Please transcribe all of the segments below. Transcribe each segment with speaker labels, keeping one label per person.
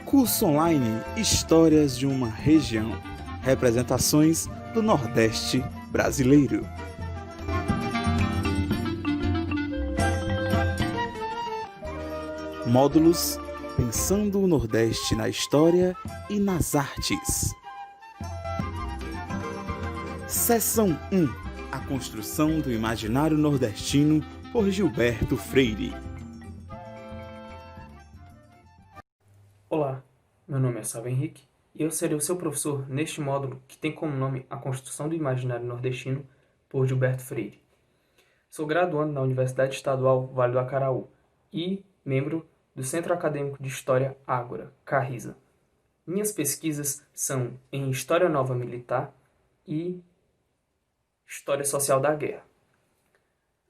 Speaker 1: Curso online Histórias de uma Região. Representações do Nordeste brasileiro. Módulos Pensando o Nordeste na História e nas Artes. Seção 1. A construção do imaginário nordestino por Gilberto Freire.
Speaker 2: Olá, meu nome é Salve Henrique e eu serei o seu professor neste módulo que tem como nome A Construção do Imaginário Nordestino por Gilberto Freire. Sou graduando na Universidade Estadual Vale do Acaraú e membro do Centro Acadêmico de História Ágora, Carriza. Minhas pesquisas são em História Nova Militar e História Social da Guerra.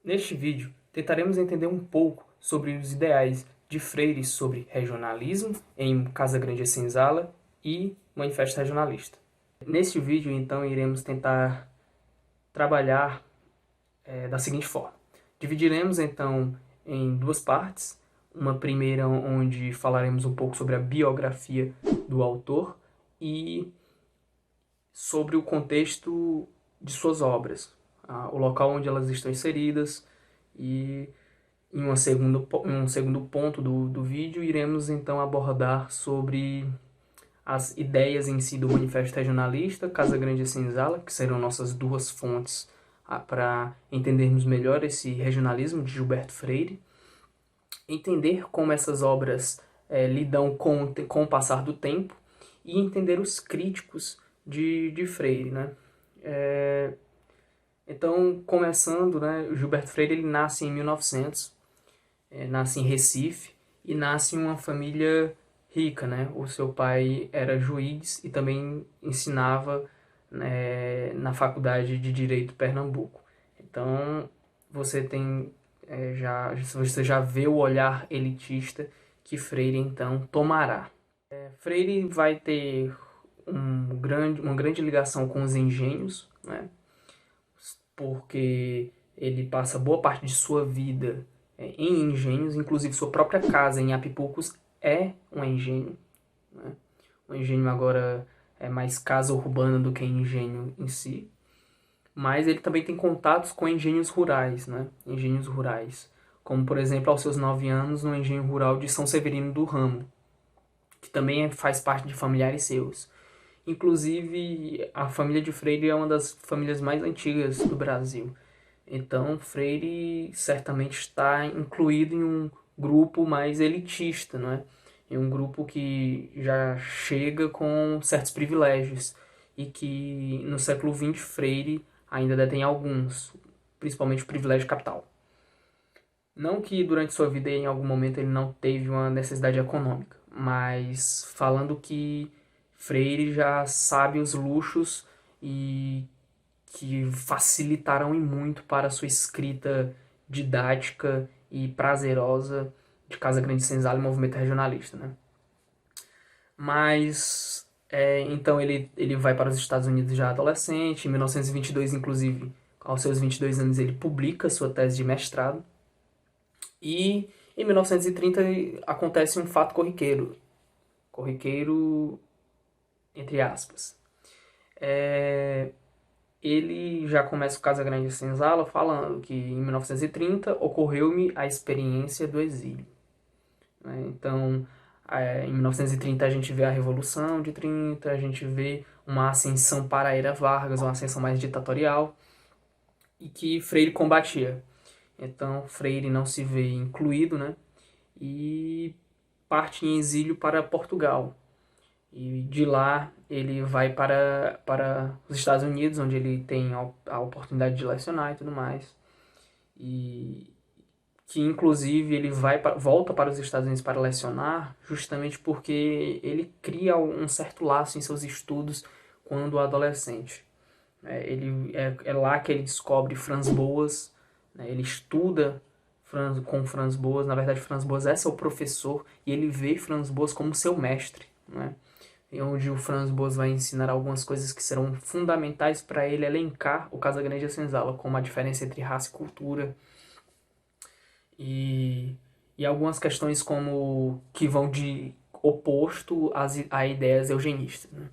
Speaker 2: Neste vídeo, tentaremos entender um pouco sobre os ideais de Freire sobre regionalismo em Casa Grande e Senzala e Manifesto Regionalista. Neste vídeo, então, iremos tentar trabalhar da seguinte forma. Dividiremos, então, em duas partes. Uma primeira onde falaremos um pouco sobre a biografia do autor e sobre o contexto de suas obras, o local onde elas estão inseridas e em um segundo ponto do vídeo, iremos então abordar sobre as ideias em si do Manifesto Regionalista, Casa Grande e Senzala, que serão nossas duas fontes para entendermos melhor esse regionalismo de Gilberto Freire, entender como essas obras lidam com o passar do tempo e entender os críticos de Freire, né? Então, começando, né, o Gilberto Freire ele nasce em 1900, nasce em Recife e nasce em uma família rica, né? O seu pai era juiz e também ensinava, né, na Faculdade de Direito de Pernambuco. Então, você já vê o olhar elitista que Freire, então, tomará. Freire vai ter uma grande ligação com os engenhos, né? Porque ele passa boa parte de sua vida em engenhos, inclusive sua própria casa em Apipucos é um engenho, né? O engenho agora é mais casa urbana do que engenho em si, mas ele também tem contatos com engenhos rurais, né? Engenhos rurais, como por exemplo aos seus 9 anos no engenho rural de São Severino do Ramo, que também faz parte de familiares seus. Inclusive, a família de Freire é uma das famílias mais antigas do Brasil. Então, Freire certamente está incluído em um grupo mais elitista, né? Em um grupo que já chega com certos privilégios e que no século XX Freire ainda detém alguns, principalmente o privilégio capital. Não que durante sua vida em algum momento ele não teve uma necessidade econômica, mas falando que Freire já sabe os luxos e que facilitarão e muito para a sua escrita didática e prazerosa de Casa Grande e Senzala e movimento regionalista, né? Mas, então ele vai para os Estados Unidos já adolescente, em 1922, inclusive, aos seus 22 anos, ele publica sua tese de mestrado, e em 1930 acontece um fato corriqueiro entre aspas. Ele já começa o Casa Grande e Senzala falando que em 1930 ocorreu-me a experiência do exílio, né? Então, em 1930 a gente vê a Revolução de 30, a gente vê uma ascensão para a Era Vargas, uma ascensão mais ditatorial, e que Freire combatia. Então, Freire não se vê incluído, né? E parte em exílio para Portugal. E de lá ele vai para os Estados Unidos, onde ele tem a oportunidade de lecionar e tudo mais. E que inclusive ele volta para os Estados Unidos para lecionar justamente porque ele cria um certo laço em seus estudos quando adolescente. É lá que ele descobre Franz Boas, né? Ele estuda com Franz Boas. Na verdade, Franz Boas é seu professor e ele vê Franz Boas como seu mestre, né? E onde o Franz Boas vai ensinar algumas coisas que serão fundamentais para ele elencar o Casa Grande e a Senzala, como a diferença entre raça e cultura, e algumas questões como que vão de oposto a ideias eugenistas, né?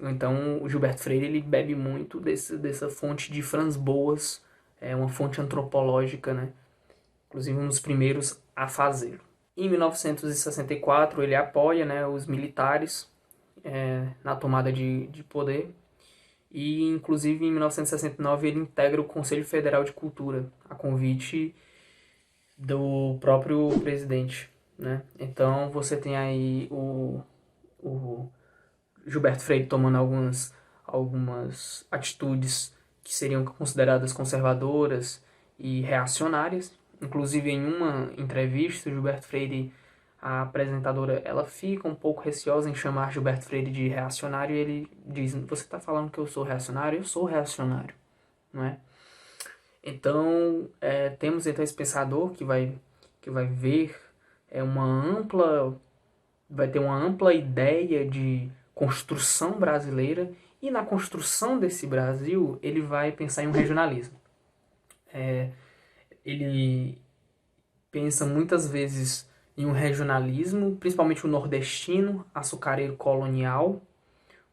Speaker 2: Então, o Gilberto Freire ele bebe muito dessa fonte de Franz Boas, uma fonte antropológica, né? Inclusive um dos primeiros a fazê-lo. Em 1964 ele apoia, né, os militares na tomada de poder, e inclusive em 1969 ele integra o Conselho Federal de Cultura, a convite do próprio presidente, né? Então você tem aí o Gilberto Freire tomando algumas atitudes que seriam consideradas conservadoras e reacionárias. Inclusive, em uma entrevista, Gilberto Freire, a apresentadora, ela fica um pouco receosa em chamar Gilberto Freire de reacionário, e ele diz: você está falando que eu sou reacionário? Eu sou reacionário, não é? Então, temos então esse pensador que vai ver vai ter uma ampla ideia de construção brasileira, e na construção desse Brasil ele vai pensar em um regionalismo. Ele pensa muitas vezes em um regionalismo, principalmente o nordestino, açucareiro colonial,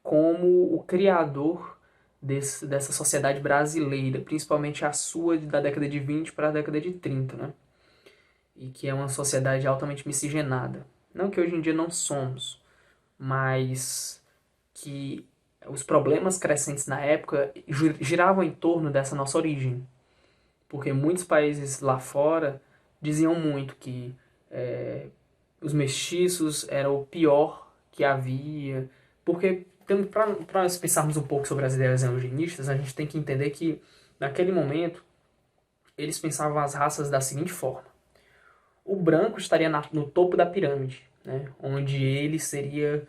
Speaker 2: como o criador dessa sociedade brasileira, principalmente a sua da década de 20 para a década de 30, né? E que é uma sociedade altamente miscigenada. Não que hoje em dia não somos, mas que os problemas crescentes na época giravam em torno dessa nossa origem. Porque muitos países lá fora diziam muito que os mestiços eram o pior que havia. Porque, para nós pensarmos um pouco sobre as ideias eugenistas, a gente tem que entender que, naquele momento, eles pensavam as raças da seguinte forma: o branco estaria no topo da pirâmide, né? Onde ele seria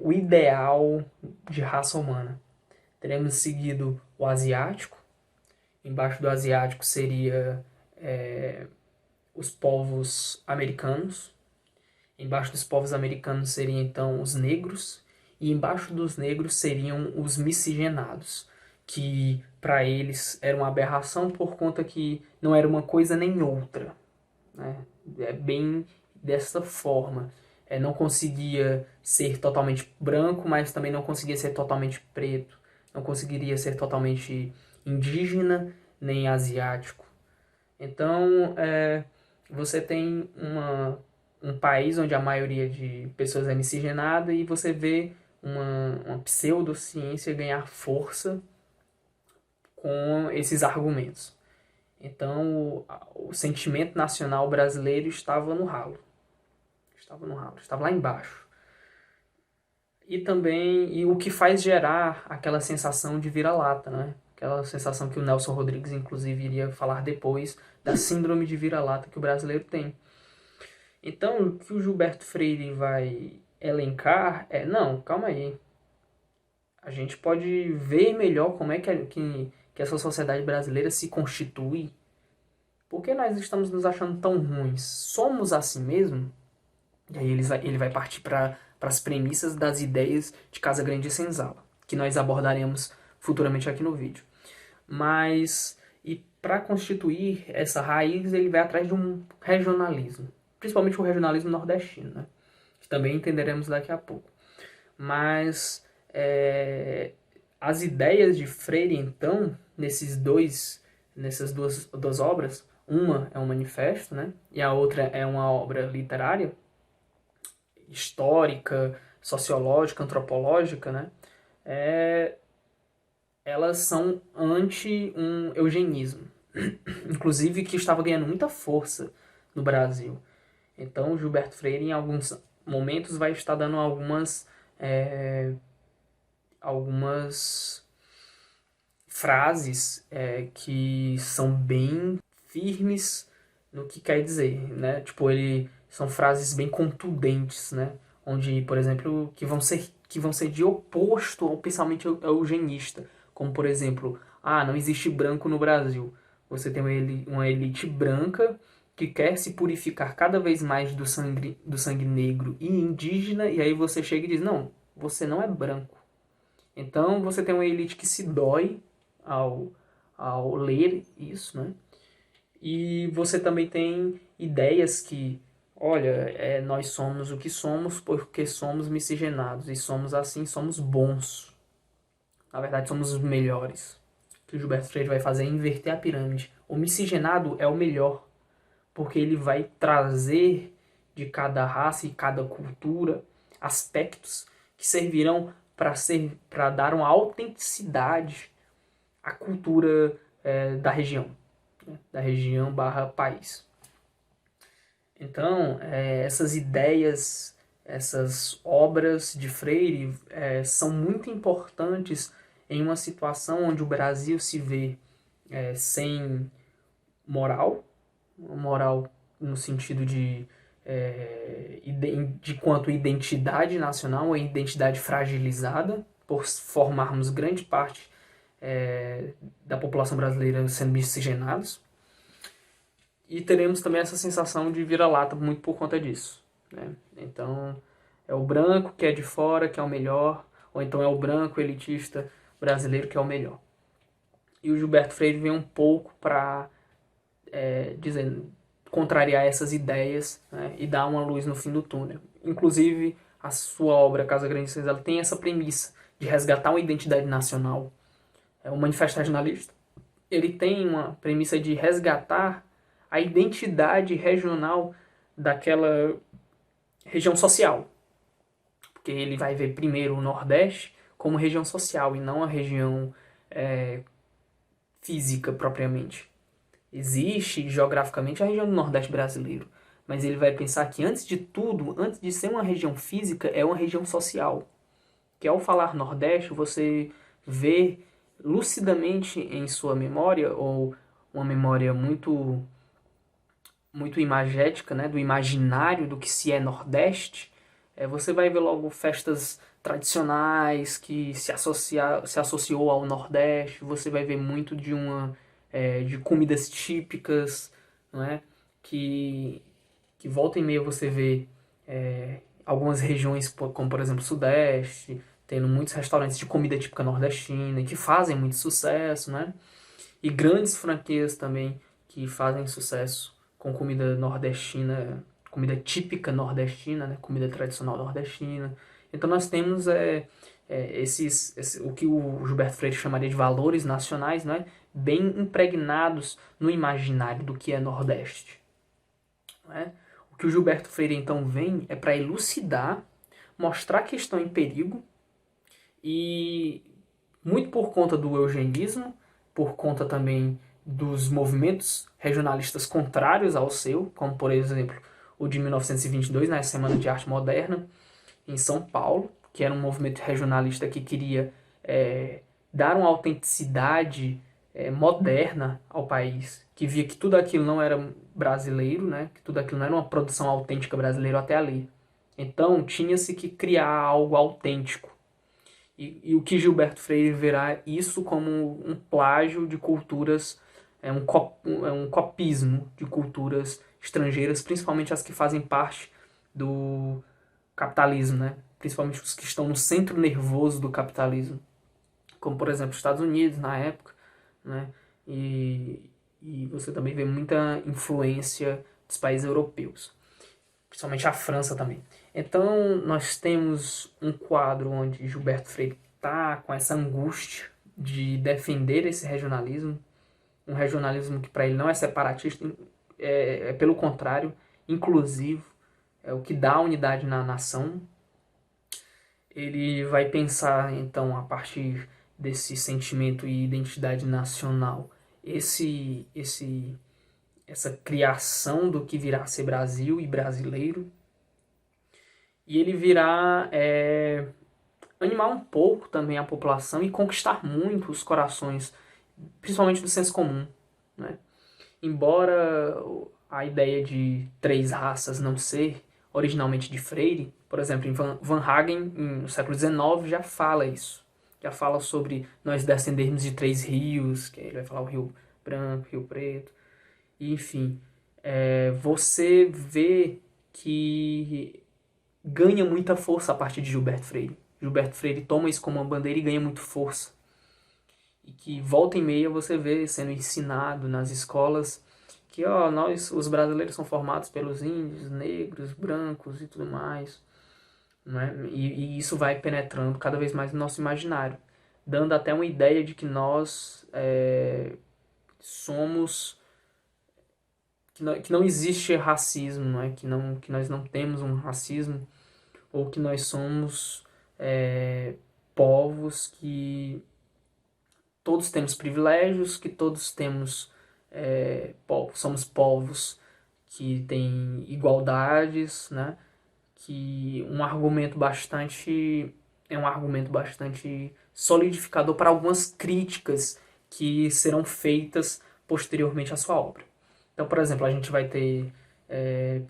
Speaker 2: o ideal de raça humana. Teremos seguido o asiático. Embaixo do asiático seria os povos americanos. Embaixo dos povos americanos seriam então os negros. E embaixo dos negros seriam os miscigenados, que para eles era uma aberração por conta que não era uma coisa nem outra, né? É bem dessa forma. Não conseguia ser totalmente branco, mas também não conseguia ser totalmente preto. Não conseguiria ser totalmente indígena nem asiático. Então, você tem um país onde a maioria de pessoas é miscigenada, e você vê uma pseudociência ganhar força com esses argumentos. Então, o sentimento nacional brasileiro estava no ralo. Estava lá embaixo. E também o que faz gerar aquela sensação de vira-lata, né? Aquela sensação que o Nelson Rodrigues, inclusive, iria falar depois, da síndrome de vira-lata que o brasileiro tem. Então, o que o Gilberto Freire vai elencar não, calma aí. A gente pode ver melhor como é que essa sociedade brasileira se constitui. Por que nós estamos nos achando tão ruins? Somos assim mesmo? E aí ele vai partir para as premissas das ideias de Casa Grande e Senzala, que nós abordaremos futuramente aqui no vídeo. Mas, e para constituir essa raiz, ele vai atrás de um regionalismo, principalmente o regionalismo nordestino, né? Que também entenderemos daqui a pouco. Mas as ideias de Freire, então, nessas duas obras, uma é um manifesto, né? E a outra é uma obra literária, histórica, sociológica, antropológica, né? Elas são anti um eugenismo, inclusive que estava ganhando muita força no Brasil. Então, Gilberto Freire, em alguns momentos, vai estar dando algumas frases que são bem firmes no que quer dizer, né? Tipo, são frases bem contundentes, né? Onde, por exemplo, que vão ser de oposto ao pensamento eugenista. Como, por exemplo, não existe branco no Brasil. Você tem uma elite branca que quer se purificar cada vez mais do sangue negro e indígena, e aí você chega e diz: não, você não é branco. Então você tem uma elite que se dói ao ler isso, né? E você também tem ideias que olha, nós somos o que somos porque somos miscigenados, e somos assim, somos bons. Na verdade, somos os melhores. O que o Gilberto Freire vai fazer é inverter a pirâmide. O miscigenado é o melhor, porque ele vai trazer de cada raça e cada cultura aspectos que servirão para dar uma autenticidade à cultura da região, né? Da região barra país. Então, essas ideias, essas obras de Freire são muito importantes em uma situação onde o Brasil se vê sem moral no sentido de quanto identidade nacional, uma identidade fragilizada, por formarmos grande parte da população brasileira sendo miscigenados. E teremos também essa sensação de vira-lata muito por conta disso, né? Então, é o branco que é de fora que é o melhor, ou então é o branco elitista brasileiro que é o melhor. E o Gilberto Freire vem um pouco para contrariar essas ideias, né, e dar uma luz no fim do túnel. Inclusive, a sua obra Casa Grande Senzala tem essa premissa de resgatar uma identidade nacional. O Manifesto Regionalista, ele tem uma premissa de resgatar a identidade regional daquela região social. Porque ele vai ver primeiro o Nordeste como região social e não a região física propriamente. Existe geograficamente a região do Nordeste brasileiro, mas ele vai pensar que antes de tudo, antes de ser uma região física, é uma região social. Que ao falar Nordeste, você vê lucidamente em sua memória, ou uma memória muito imagética, né, do imaginário do que se é Nordeste, você vai ver logo festas tradicionais que se associou ao Nordeste, você vai ver muito de comidas típicas, não é? que volta e meia você vê algumas regiões, como por exemplo o Sudeste, tendo muitos restaurantes de comida típica nordestina, que fazem muito sucesso, né? E grandes franquias também que fazem sucesso com comida nordestina, comida típica nordestina, né? Comida tradicional nordestina. Então nós temos o que o Gilberto Freire chamaria de valores nacionais, né? Bem impregnados no imaginário do que é Nordeste. Né? O que o Gilberto Freire então vem é para elucidar, mostrar que estão em perigo, e muito por conta do eugenismo, por conta também dos movimentos regionalistas contrários ao seu, como por exemplo o de 1922, na Semana de Arte Moderna, em São Paulo, que era um movimento regionalista que queria dar uma autenticidade moderna ao país, que via que tudo aquilo não era brasileiro, né? Que tudo aquilo não era uma produção autêntica brasileira até ali. Então tinha-se que criar algo autêntico. E o que Gilberto Freire verá isso como um plágio de culturas, um copismo de culturas estrangeiras, principalmente as que fazem parte do capitalismo, né? Principalmente os que estão no centro nervoso do capitalismo, como por exemplo os Estados Unidos na época, né? E você também vê muita influência dos países europeus, principalmente a França também. Então nós temos um quadro onde Gilberto Freire está com essa angústia de defender esse regionalismo, um regionalismo que para ele não é separatista, pelo contrário, inclusivo, é o que dá unidade na nação. Ele vai pensar então, a partir desse sentimento e identidade nacional, essa criação do que virá a ser Brasil e brasileiro. E ele virá animar um pouco também a população e conquistar muito os corações, principalmente do senso comum, né? Embora a ideia de três raças não ser originalmente de Freire, por exemplo, em Van Hagen, no século XIX, já fala isso. Já fala sobre nós descendermos de três rios, que ele vai falar o Rio Branco, Rio Preto, e, enfim. Você vê que ganha muita força a partir de Gilberto Freire. Gilberto Freire toma isso como uma bandeira e ganha muito força. E que volta e meia você vê sendo ensinado nas escolas que nós, os brasileiros, são formados pelos índios, negros, brancos e tudo mais, né? E isso vai penetrando cada vez mais no nosso imaginário, dando até uma ideia de que nós somos... que não existe racismo, não é? Que nós não temos um racismo, ou que nós somos povos que todos temos privilégios, que todos temos somos povos que têm igualdades, né? Que um argumento bastante solidificador para algumas críticas que serão feitas posteriormente à sua obra. Então, por exemplo, a gente vai ter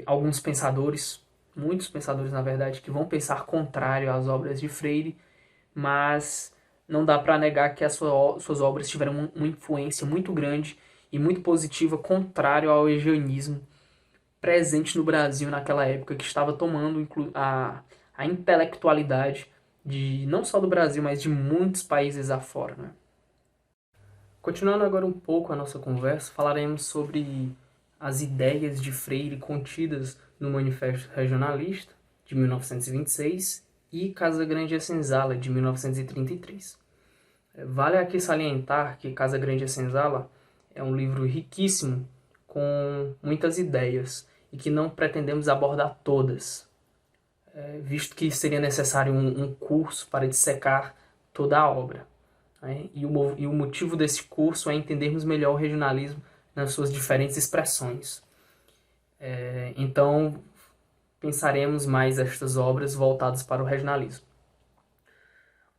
Speaker 2: alguns pensadores, muitos pensadores na verdade, que vão pensar contrário às obras de Freire, mas não dá para negar que as suas obras tiveram uma influência muito grande e muito positiva, contrário ao hegelianismo presente no Brasil naquela época, que estava tomando a intelectualidade de não só do Brasil, mas de muitos países afora, né? Continuando agora um pouco a nossa conversa, falaremos sobre as ideias de Freire contidas no Manifesto Regionalista, de 1926, e Casa Grande e Senzala, de 1933. Vale aqui salientar que Casa Grande e Senzala é um livro riquíssimo, com muitas ideias, e que não pretendemos abordar todas, visto que seria necessário um curso para dissecar toda a obra. Né? E o motivo desse curso é entendermos melhor o regionalismo nas suas diferentes expressões. Então, pensaremos mais estas obras voltadas para o regionalismo.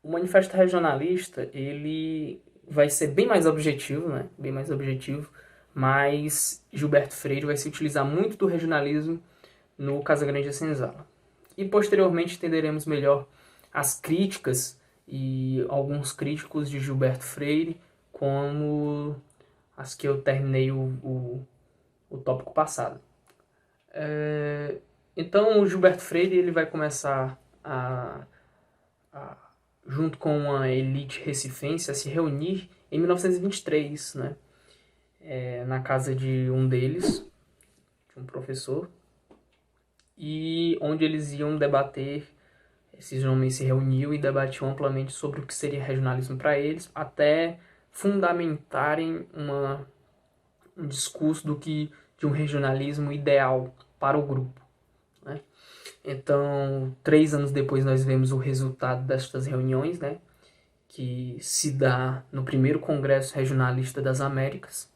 Speaker 2: O Manifesto Regionalista, ele vai ser bem mais objetivo, né? Bem mais objetivo, mas Gilberto Freire vai se utilizar muito do regionalismo no Casa Grande e Senzala. E posteriormente entenderemos melhor as críticas e alguns críticos de Gilberto Freire, como as que eu terminei o tópico passado. Então o Gilberto Freire ele vai começar junto com a elite recifense, a se reunir em 1923, né? Na casa de um deles, de um professor, e onde eles iam debater. Esses homens se reuniam e debatiam amplamente sobre o que seria regionalismo para eles, até fundamentarem um discurso de um regionalismo ideal para o grupo, né? Então, 3 anos depois nós vemos o resultado destas reuniões, né, que se dá no primeiro Congresso Regionalista das Américas,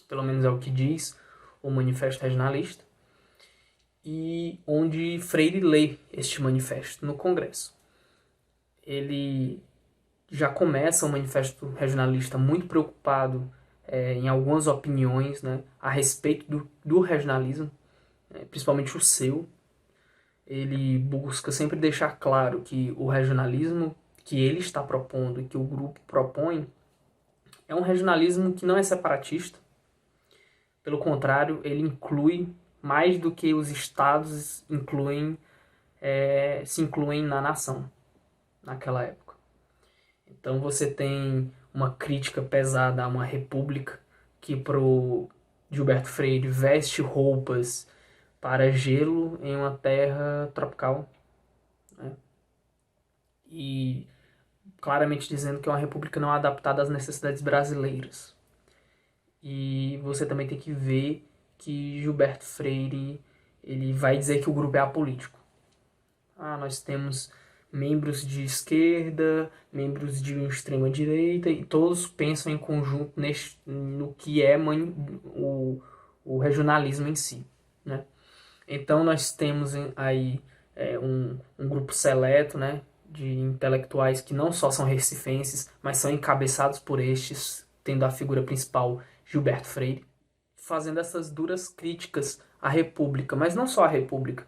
Speaker 2: pelo menos é o que diz o Manifesto Regionalista, e onde Freire lê este manifesto no Congresso. Ele já começa o Manifesto Regionalista muito preocupado em algumas opiniões, né, a respeito do regionalismo, principalmente o seu. Ele busca sempre deixar claro que o regionalismo que ele está propondo e que o grupo propõe é um regionalismo que não é separatista. Pelo contrário, ele inclui mais do que os estados se incluem na nação naquela época. Então você tem uma crítica pesada a uma república que pro Gilberto Freire veste roupas para gelo em uma terra tropical, né? E claramente dizendo que é uma república não adaptada às necessidades brasileiras. E você também tem que ver que Gilberto Freire ele vai dizer que o grupo é apolítico. Nós temos membros de esquerda, membros de extrema direita, e todos pensam em conjunto no que é o regionalismo em si, né? Então nós temos aí um grupo seleto, né, de intelectuais que não só são recifenses, mas são encabeçados por estes, tendo a figura principal Gilberto Freire, fazendo essas duras críticas à República, mas não só à República.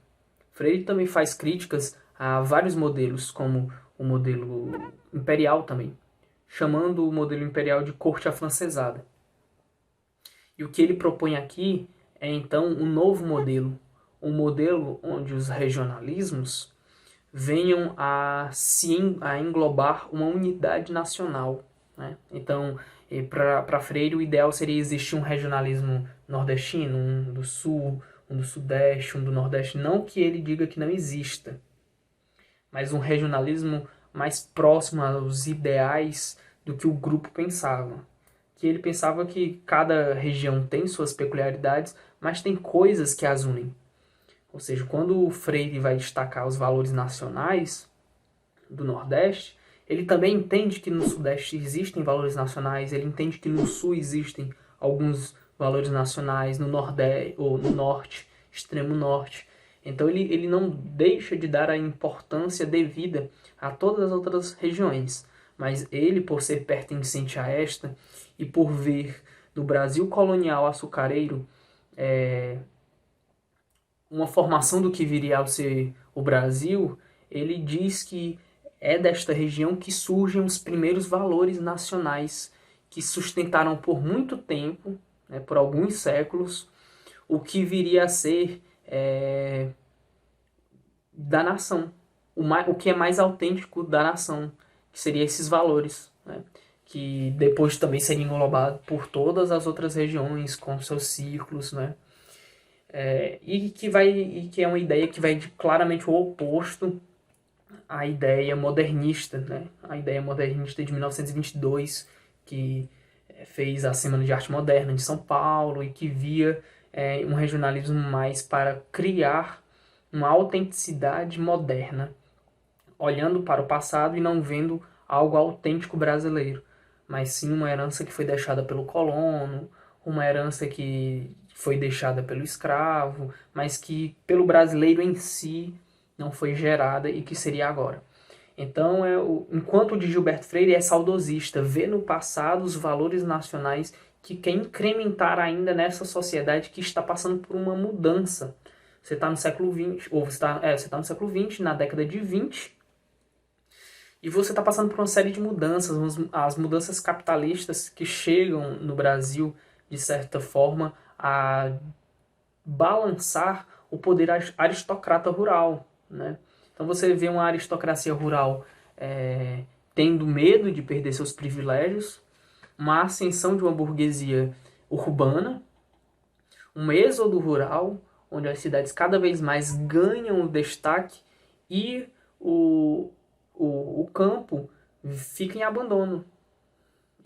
Speaker 2: Freire também faz críticas a vários modelos, como o modelo imperial também, chamando o modelo imperial de corte afrancesada. E o que ele propõe aqui é então um novo modelo, um modelo onde os regionalismos venham a englobar uma unidade nacional, né? Então, para Freire, o ideal seria existir um regionalismo nordestino, um do sul, um do sudeste, um do nordeste. Não que ele diga que não exista, mas um regionalismo mais próximo aos ideais do que o grupo pensava. Que ele pensava que cada região tem suas peculiaridades, mas tem coisas que as unem. Ou seja, quando o Freire vai destacar os valores nacionais do Nordeste, ele também entende que no Sudeste existem valores nacionais, ele entende que no Sul existem alguns valores nacionais, no Nordeste ou no Norte, extremo Norte. Então ele não deixa de dar a importância devida a todas as outras regiões, mas ele, por ser pertencente a esta e por ver no Brasil colonial açucareiro uma formação do que viria a ser o Brasil, ele diz que é desta região que surgem os primeiros valores nacionais que sustentaram por muito tempo, né, por alguns séculos, o que viria a ser da nação, o que é mais autêntico da nação, que seria esses valores, né, que depois também seria englobado por todas as outras regiões com seus círculos, né, e que é uma ideia que vai de claramente o oposto à ideia modernista, né, a ideia modernista de 1922, que fez a Semana de Arte Moderna de São Paulo e que via um regionalismo mais para criar uma autenticidade moderna, olhando para o passado e não vendo algo autêntico brasileiro, mas sim uma herança que foi deixada pelo colono, uma herança que foi deixada pelo escravo, mas que pelo brasileiro em si não foi gerada e que seria agora. Então, enquanto o de Gilberto Freire é saudosista, vê no passado os valores nacionais que quer incrementar ainda nessa sociedade que está passando por uma mudança. Você está no século XX, ou você está no século XX, na década de 20, e você está passando por uma série de mudanças, as mudanças capitalistas que chegam no Brasil, de certa forma, a balançar o poder aristocrata rural, né? Então você vê uma aristocracia rural tendo medo de perder seus privilégios, uma ascensão de uma burguesia urbana, um êxodo rural, onde as cidades cada vez mais ganham o destaque e o campo fica em abandono.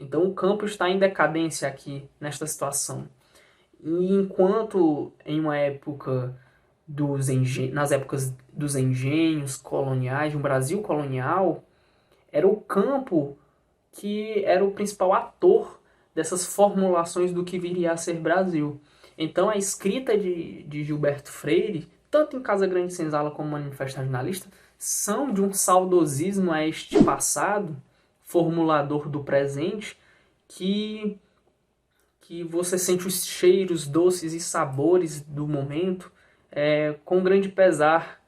Speaker 2: Então o campo está em decadência aqui, nesta situação. E enquanto em uma época nas épocas dos engenhos coloniais, no Brasil colonial, era o campo que era o principal ator dessas formulações do que viria a ser Brasil. Então a escrita de Gilberto Freire, tanto em Casa Grande Senzala como Manifesto Regionalista, são de um saudosismo a este passado, formulador do presente, que você sente os cheiros doces e sabores do momento com grande pesar,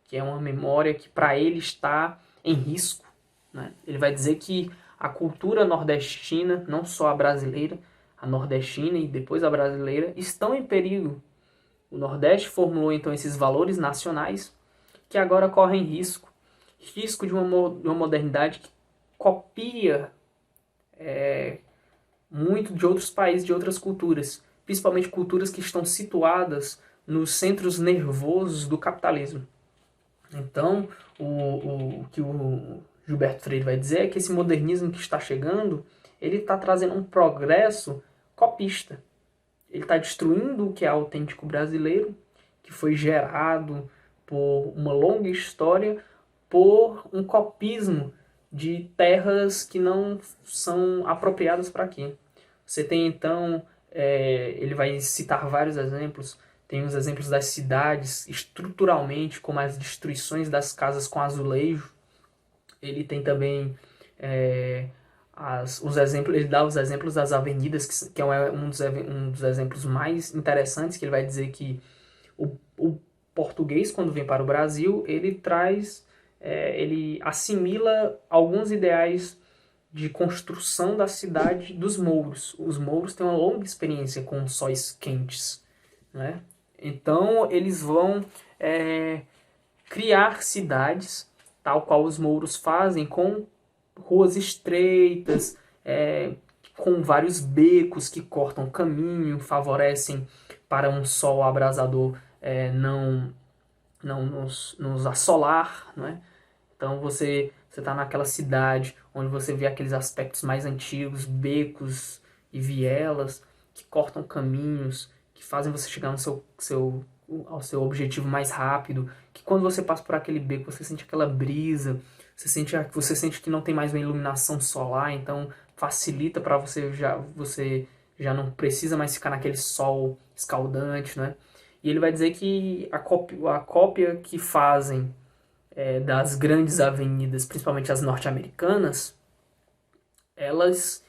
Speaker 2: que é uma memória que para ele está em risco, né? Ele vai dizer que a cultura nordestina, não só a brasileira, a nordestina e depois a brasileira, estão em perigo. O Nordeste formulou então esses valores nacionais que agora correm risco de uma modernidade que copia muito de outros países, de outras culturas, principalmente culturas que estão situadas nos centros nervosos do capitalismo. Então, o que o Gilberto Freire vai dizer é que esse modernismo que está chegando, ele está trazendo um progresso copista. Ele está destruindo o que é autêntico brasileiro, que foi gerado por uma longa história, por um copismo de terras que não são apropriadas para aqui. Você tem então, ele vai citar vários exemplos, tem os exemplos das cidades estruturalmente, como as destruições das casas com azulejo. Ele tem também os exemplos, ele dá os exemplos das avenidas, que é um dos exemplos mais interessantes, que ele vai dizer que o português, quando vem para o Brasil, ele traz, ele assimila alguns ideais de construção da cidade dos mouros. Os mouros têm uma longa experiência com sóis quentes, né? Então eles vão criar cidades, tal qual os mouros fazem, com ruas estreitas, com vários becos que cortam caminho, favorecem para um sol abrasador não nos assolar, não é? Então você está naquela cidade onde você vê aqueles aspectos mais antigos, becos e vielas que cortam caminhos, que fazem você chegar no ao seu objetivo mais rápido, que quando você passa por aquele beco você sente aquela brisa, você sente que não tem mais uma iluminação solar, então facilita para você já não precisa mais ficar naquele sol escaldante, né? E ele vai dizer que a cópia que fazem das grandes avenidas, principalmente as norte-americanas, elas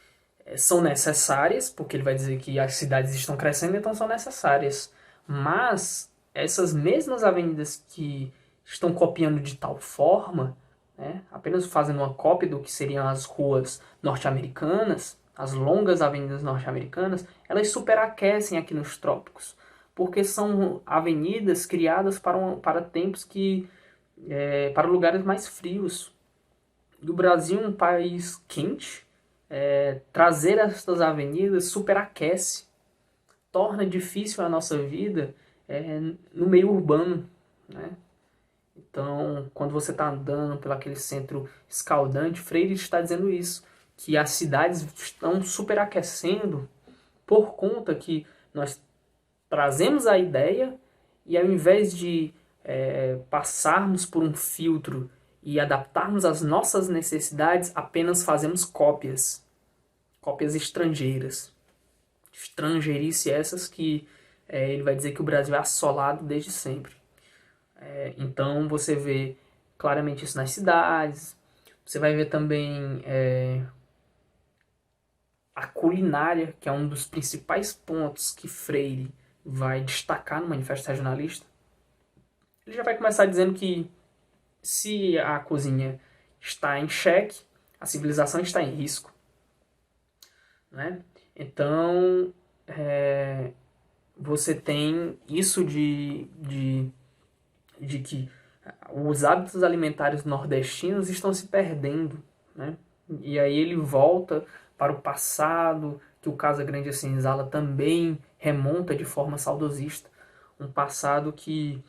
Speaker 2: são necessárias, porque ele vai dizer que as cidades estão crescendo, então são necessárias. Mas essas mesmas avenidas que estão copiando de tal forma, né, apenas fazendo uma cópia do que seriam as ruas norte-americanas, as longas avenidas norte-americanas, elas superaquecem aqui nos trópicos, porque são avenidas criadas para tempos para lugares mais frios. E o Brasil, um país quente, trazer essas avenidas superaquece, torna difícil a nossa vida no meio urbano, né? Então, quando você está andando pelo aquele centro escaldante, Freire está dizendo isso, que as cidades estão superaquecendo por conta que nós trazemos a ideia e ao invés de passarmos por um filtro e adaptarmos às nossas necessidades, apenas fazemos cópias estrangeiras. Estrangeirice essas que ele vai dizer que o Brasil é assolado desde sempre. Então você vê claramente isso nas cidades, você vai ver também a culinária, que é um dos principais pontos que Freire vai destacar no Manifesto Regionalista. Ele já vai começar dizendo que se a cozinha está em xeque, a civilização está em risco, né? Então, você tem isso de que os hábitos alimentares nordestinos estão se perdendo, né? E aí ele volta para o passado, que o Casa Grande e Senzala também remonta de forma saudosista, um passado que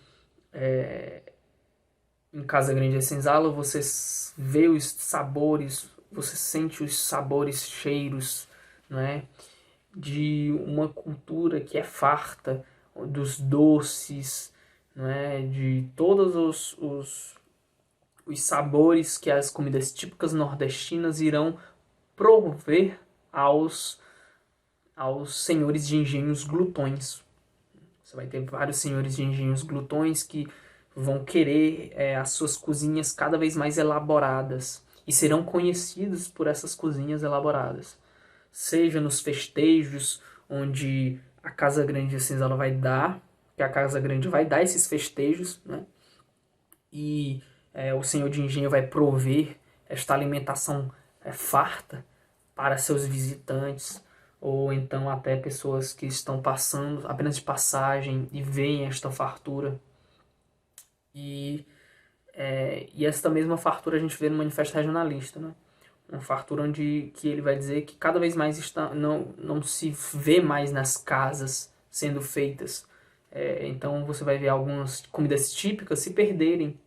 Speaker 2: em Casa Grande e Senzala você vê os sabores, você sente os sabores, cheiros, não é? De uma cultura que é farta dos doces, não é? De todos os sabores que as comidas típicas nordestinas irão prover aos senhores de engenhos glutões. Você vai ter vários senhores de engenhos glutões que vão querer as suas cozinhas cada vez mais elaboradas e serão conhecidos por essas cozinhas elaboradas. Seja nos festejos, onde a Casa Grande de Senzala vai dar, que a Casa Grande vai dar esses festejos, né? E o senhor de engenho vai prover esta alimentação farta para seus visitantes, ou então até pessoas que estão passando apenas de passagem e veem esta fartura. E esta mesma fartura a gente vê no Manifesto Regionalista, né? Uma fartura que ele vai dizer que cada vez mais não se vê mais nas casas sendo feitas. Então você vai ver algumas comidas típicas se perderem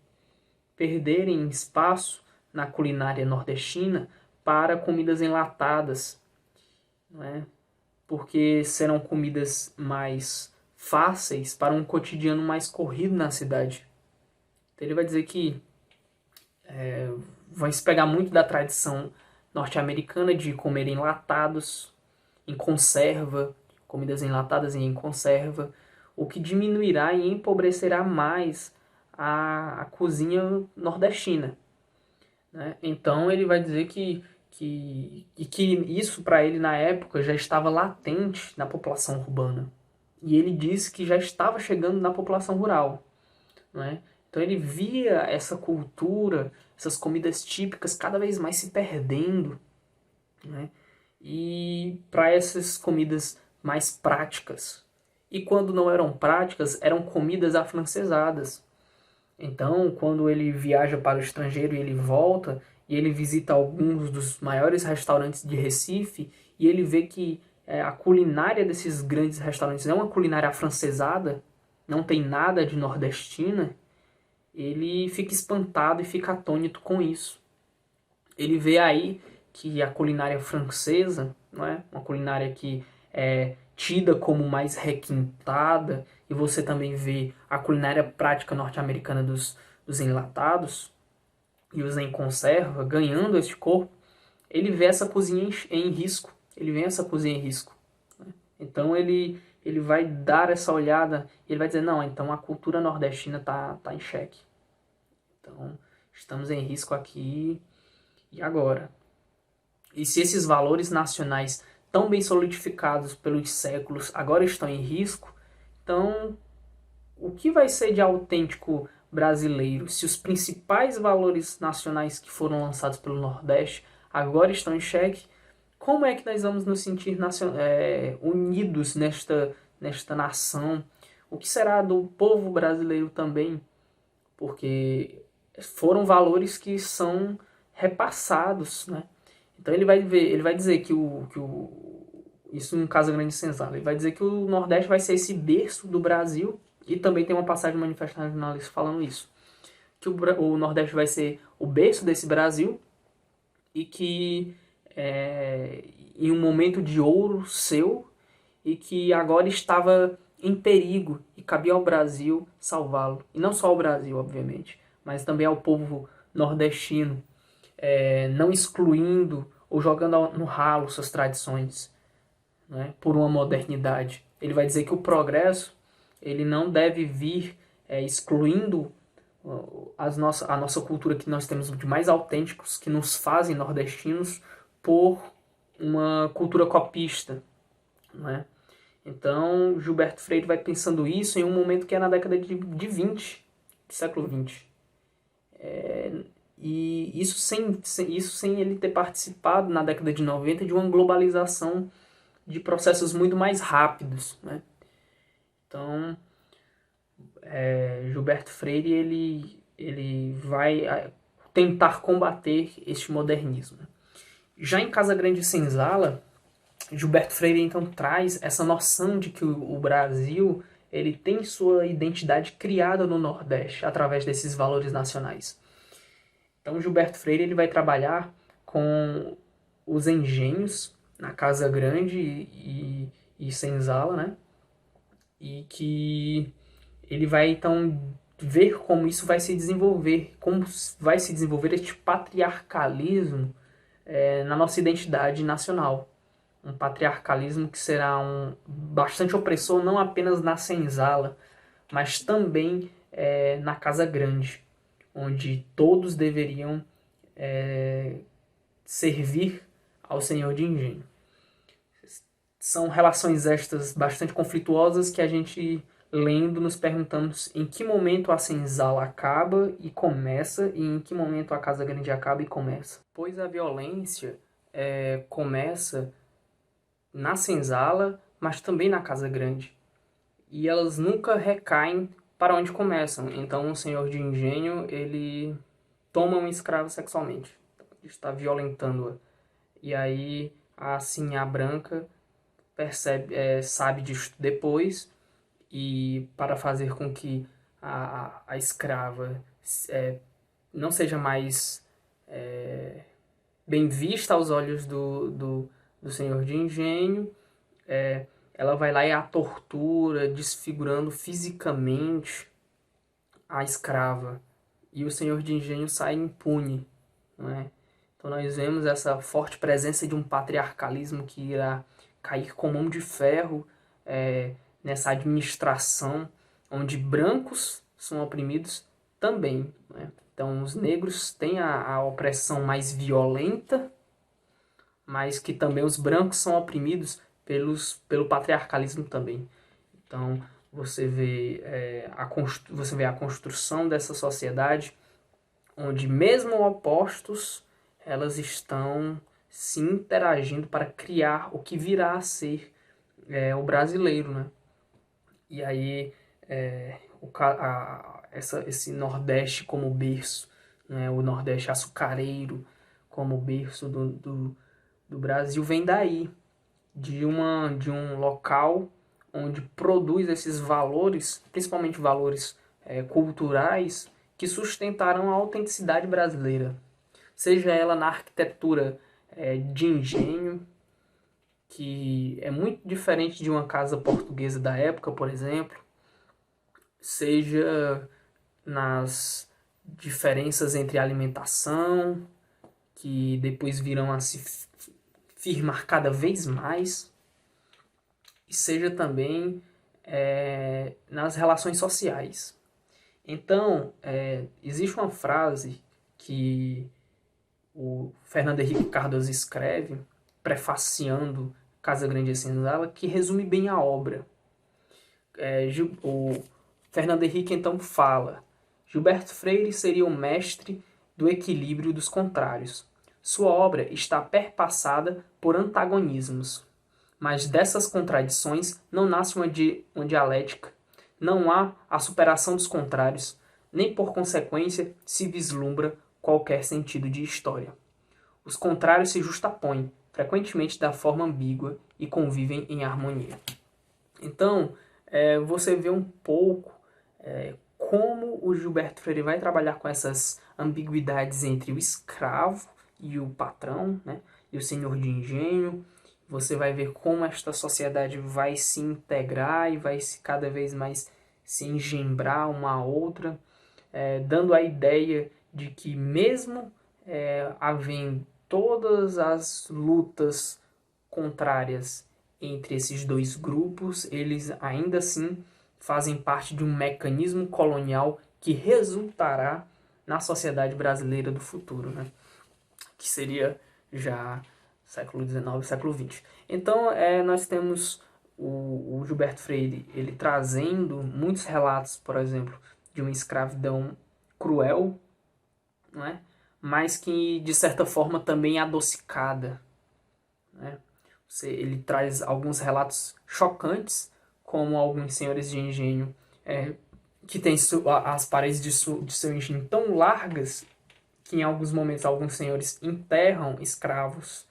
Speaker 2: espaço na culinária nordestina para comidas enlatadas, não é? Porque serão comidas mais fáceis para um cotidiano mais corrido na cidade. Então ele vai dizer que vai se pegar muito da tradição norte-americana de comer enlatados, em conserva, comidas enlatadas e em conserva, o que diminuirá e empobrecerá mais a cozinha nordestina, né? Então ele vai dizer que isso para ele na época já estava latente na população urbana. E ele disse que já estava chegando na população rural, né? Então ele via essa cultura, essas comidas típicas cada vez mais se perdendo, né? E para essas comidas mais práticas. E quando não eram práticas, eram comidas afrancesadas. Então, quando ele viaja para o estrangeiro e ele volta, e ele visita alguns dos maiores restaurantes de Recife, e ele vê que a culinária desses grandes restaurantes é uma culinária afrancesada, não tem nada de nordestina, ele fica espantado e fica atônito com isso. Ele vê aí que a culinária francesa, não é? Uma culinária que é tida como mais requintada, e você também vê a culinária prática norte-americana dos enlatados e os em conserva ganhando este corpo, ele vê essa cozinha em risco. Ele vê essa cozinha em risco. Então ele vai dar essa olhada e ele vai dizer, não, então a cultura nordestina tá em xeque. Então estamos em risco aqui e agora. E se esses valores nacionais tão bem solidificados pelos séculos agora estão em risco, então o que vai ser de autêntico brasileiro se os principais valores nacionais que foram lançados pelo Nordeste agora estão em xeque? Como é que nós vamos nos sentir unidos nesta nação? O que será do povo brasileiro também? Porque foram valores que são repassados, né? Então ele vai dizer que isso em Casa Grande Senzala, ele vai dizer que o Nordeste vai ser esse berço do Brasil, e também tem uma passagem manifestada no jornalista falando isso, que o Nordeste vai ser o berço desse Brasil, e que em um momento de ouro seu, e que agora estava em perigo, e cabia ao Brasil salvá-lo. E não só ao Brasil, obviamente, mas também ao povo nordestino, não excluindo ou jogando no ralo suas tradições, né, por uma modernidade. Ele vai dizer que o progresso ele não deve vir excluindo a nossa cultura que nós temos de mais autênticos, que nos fazem nordestinos, por uma cultura copista, né? Então, Gilberto Freire vai pensando isso em um momento que é na década de 20, século 20. E isso sem ele ter participado na década de 90 de uma globalização de processos muito mais rápidos, né? Então, Gilberto Freire ele vai tentar combater este modernismo. Já em Casa Grande Senzala, Gilberto Freire então traz essa noção de que o Brasil ele tem sua identidade criada no Nordeste através desses valores nacionais. Então Gilberto Freire ele vai trabalhar com os engenhos na Casa Grande e Senzala, né? E que ele vai então ver como isso vai se desenvolver, como vai se desenvolver este patriarcalismo na nossa identidade nacional. Um patriarcalismo que será bastante opressor não apenas na Senzala, mas também na Casa Grande, onde todos deveriam servir ao senhor de engenho. São relações estas bastante conflituosas que a gente, lendo, nos perguntamos em que momento a Senzala acaba e começa, e em que momento a Casa Grande acaba e começa. Pois a violência começa na Senzala, mas também na Casa Grande. E elas nunca recaem para onde começam. Então o senhor de engenho, ele toma um escravo sexualmente. Ele está violentando-a. E aí a Sinhá Branca sabe disso depois, e para fazer com que a escrava não seja mais bem vista aos olhos do senhor de engenho, ela vai lá e a tortura, desfigurando fisicamente a escrava, e o senhor de engenho sai impune, não é? Então nós vemos essa forte presença de um patriarcalismo que irá cair com mão de ferro nessa administração, onde brancos são oprimidos também, né? Então os negros têm a opressão mais violenta, mas que também os brancos são oprimidos pelo patriarcalismo também. Então você vê a construção dessa sociedade, onde mesmo opostos, elas estão se interagindo para criar o que virá a ser o brasileiro, né? E aí esse Nordeste como berço, né? O Nordeste açucareiro como berço do Brasil vem daí. de um local onde produz esses valores, principalmente valores culturais, que sustentarão a autenticidade brasileira. Seja ela na arquitetura de engenho, que é muito diferente de uma casa portuguesa da época, por exemplo, seja nas diferenças entre alimentação, que depois virão a se firmar cada vez mais, e seja também nas relações sociais. Então, existe uma frase que o Fernando Henrique Cardoso escreve, prefaciando Casa Grande e Senzala, que resume bem a obra. O Fernando Henrique então fala: Gilberto Freire seria o mestre do equilíbrio dos contrários. Sua obra está perpassada por antagonismos, mas dessas contradições não nasce uma dialética. Não há a superação dos contrários, nem por consequência se vislumbra qualquer sentido de história. Os contrários se justapõem, frequentemente da forma ambígua, e convivem em harmonia. Então, você vê um pouco como o Gilberto Freire vai trabalhar com essas ambiguidades entre o escravo e o patrão, né, e o senhor de engenho. Você vai ver como esta sociedade vai se integrar e vai se cada vez mais se engendrar uma à outra, dando a ideia de que mesmo havendo todas as lutas contrárias entre esses dois grupos, eles ainda assim fazem parte de um mecanismo colonial que resultará na sociedade brasileira do futuro, né? Que seria já século XIX, século XX. Então, nós temos o Gilberto Freire, ele trazendo muitos relatos, por exemplo, de uma escravidão cruel, não é? Mas que, de certa forma, também é adocicada, né? Ele traz alguns relatos chocantes, como alguns senhores de engenho que têm as paredes de seu engenho tão largas que em alguns momentos alguns senhores enterram escravos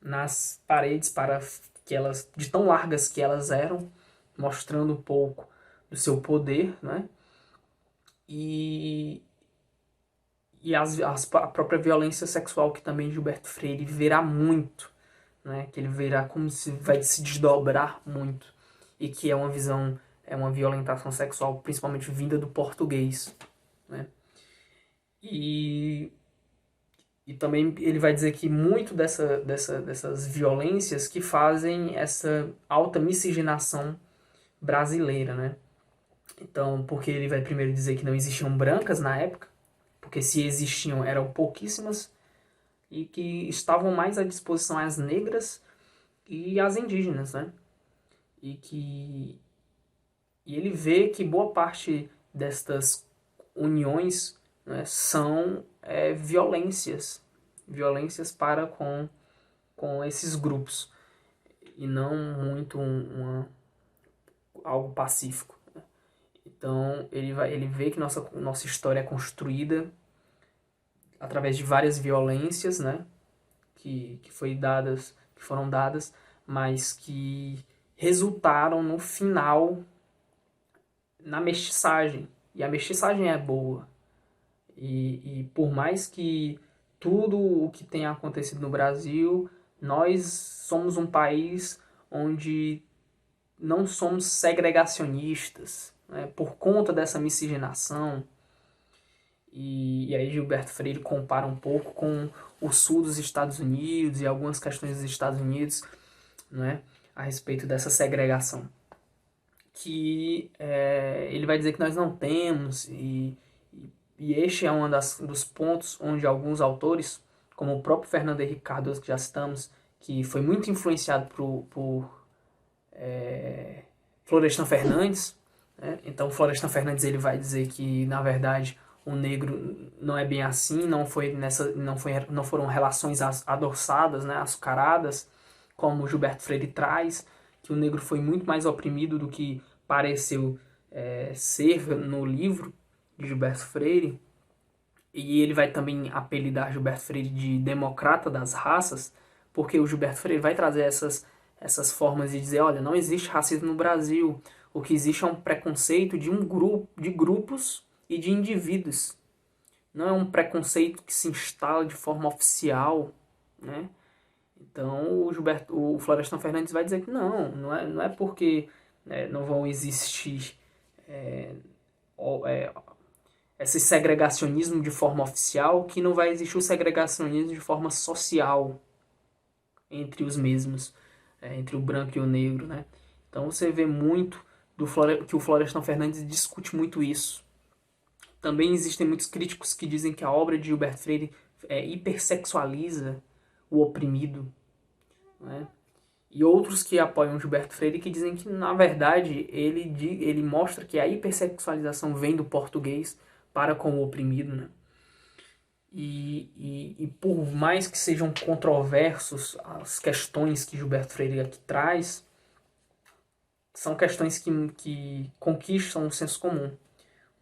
Speaker 2: nas paredes para que elas, de tão largas que elas eram, mostrando um pouco do seu poder, né? E a própria violência sexual que também Gilberto Freire verá muito, né? Que ele verá como vai se desdobrar muito, e que é uma visão, uma violentação sexual principalmente vinda do português, né? E também ele vai dizer que muito dessas violências que fazem essa alta miscigenação brasileira, né? Então, porque ele vai primeiro dizer que não existiam brancas na época, porque se existiam eram pouquíssimas, e que estavam mais à disposição as negras e as indígenas, né? E ele vê que boa parte destas uniões, né, são violências para com esses grupos, e não muito algo pacífico. Então ele vê que nossa história é construída através de várias violências, né, que foram dadas, mas que resultaram no final na mestiçagem. E a mestiçagem é boa. E por mais que tudo o que tenha acontecido no Brasil, nós somos um país onde não somos segregacionistas, né, por conta dessa miscigenação. E aí Gilberto Freire compara um pouco com o sul dos Estados Unidos e algumas questões dos Estados Unidos, né, a respeito dessa segregação. Que ele vai dizer que nós não temos, e este é um dos pontos onde alguns autores, como o próprio Fernando Henrique Cardoso, que já citamos, que foi muito influenciado por Florestan Fernandes, né? Então Florestan Fernandes ele vai dizer que, na verdade, o negro não é bem assim, não foram relações adoçadas, né, açucaradas, como Gilberto Freire traz, que o negro foi muito mais oprimido do que pareceu ser no livro de Gilberto Freire. E ele vai também apelidar Gilberto Freire de democrata das raças, porque o Gilberto Freire vai trazer essas formas de dizer, olha, não existe racismo no Brasil, o que existe é um preconceito de de grupos e de indivíduos. Não é um preconceito que se instala de forma oficial, né? Então o Florestan Fernandes vai dizer que não é porque não vão existir esse segregacionismo de forma oficial que não vai existir o segregacionismo de forma social entre os mesmos, entre o branco e o negro, né? Então você vê muito que o Florestan Fernandes discute muito isso. Também existem muitos críticos que dizem que a obra de Gilberto Freire hipersexualiza o oprimido, né? E outros que apoiam Gilberto Freire que dizem que, na verdade, ele mostra que a hipersexualização vem do português para com o oprimido, né? E por mais que sejam controversos as questões que Gilberto Freire aqui traz, são questões que conquistam o senso comum.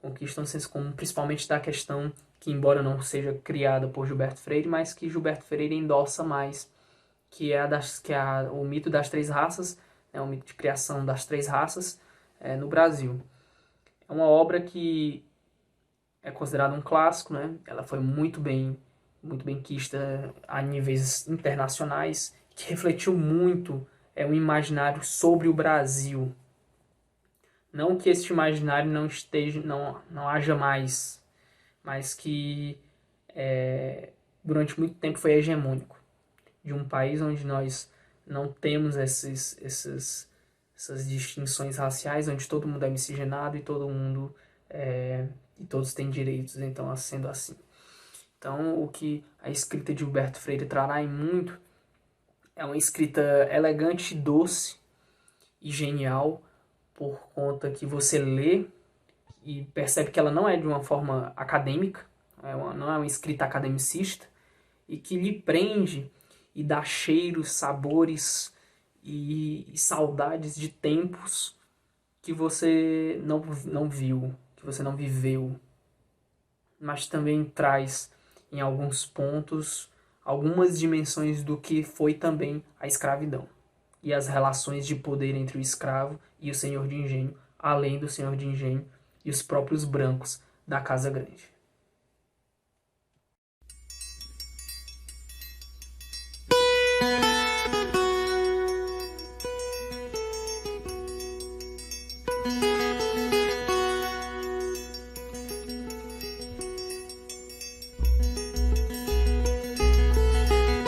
Speaker 2: Conquistam o senso comum, principalmente da questão que, embora não seja criada por Gilberto Freire, mas que Gilberto Freire endossa mais, que é o mito das três raças, o mito de criação das três raças no Brasil. É uma obra que é considerada um clássico, né? Ela foi muito bem quista a níveis internacionais, que refletiu muito o imaginário sobre o Brasil. Não que este imaginário não haja mais, mas que durante muito tempo foi hegemônico, de um país onde nós não temos essas distinções raciais, onde todo mundo é miscigenado e e todos têm direitos, então sendo assim. Então o que a escrita de Gilberto Freire trará em muito é uma escrita elegante, doce e genial, por conta que você lê e percebe que ela não é de uma forma acadêmica, não é uma escrita academicista, e que lhe prende e dá cheiros, sabores e saudades de tempos que você não viu, que você não viveu. Mas também traz, em alguns pontos, algumas dimensões do que foi também a escravidão e as relações de poder entre o escravo e o senhor de engenho, além do senhor de engenho e os próprios brancos da Casa Grande.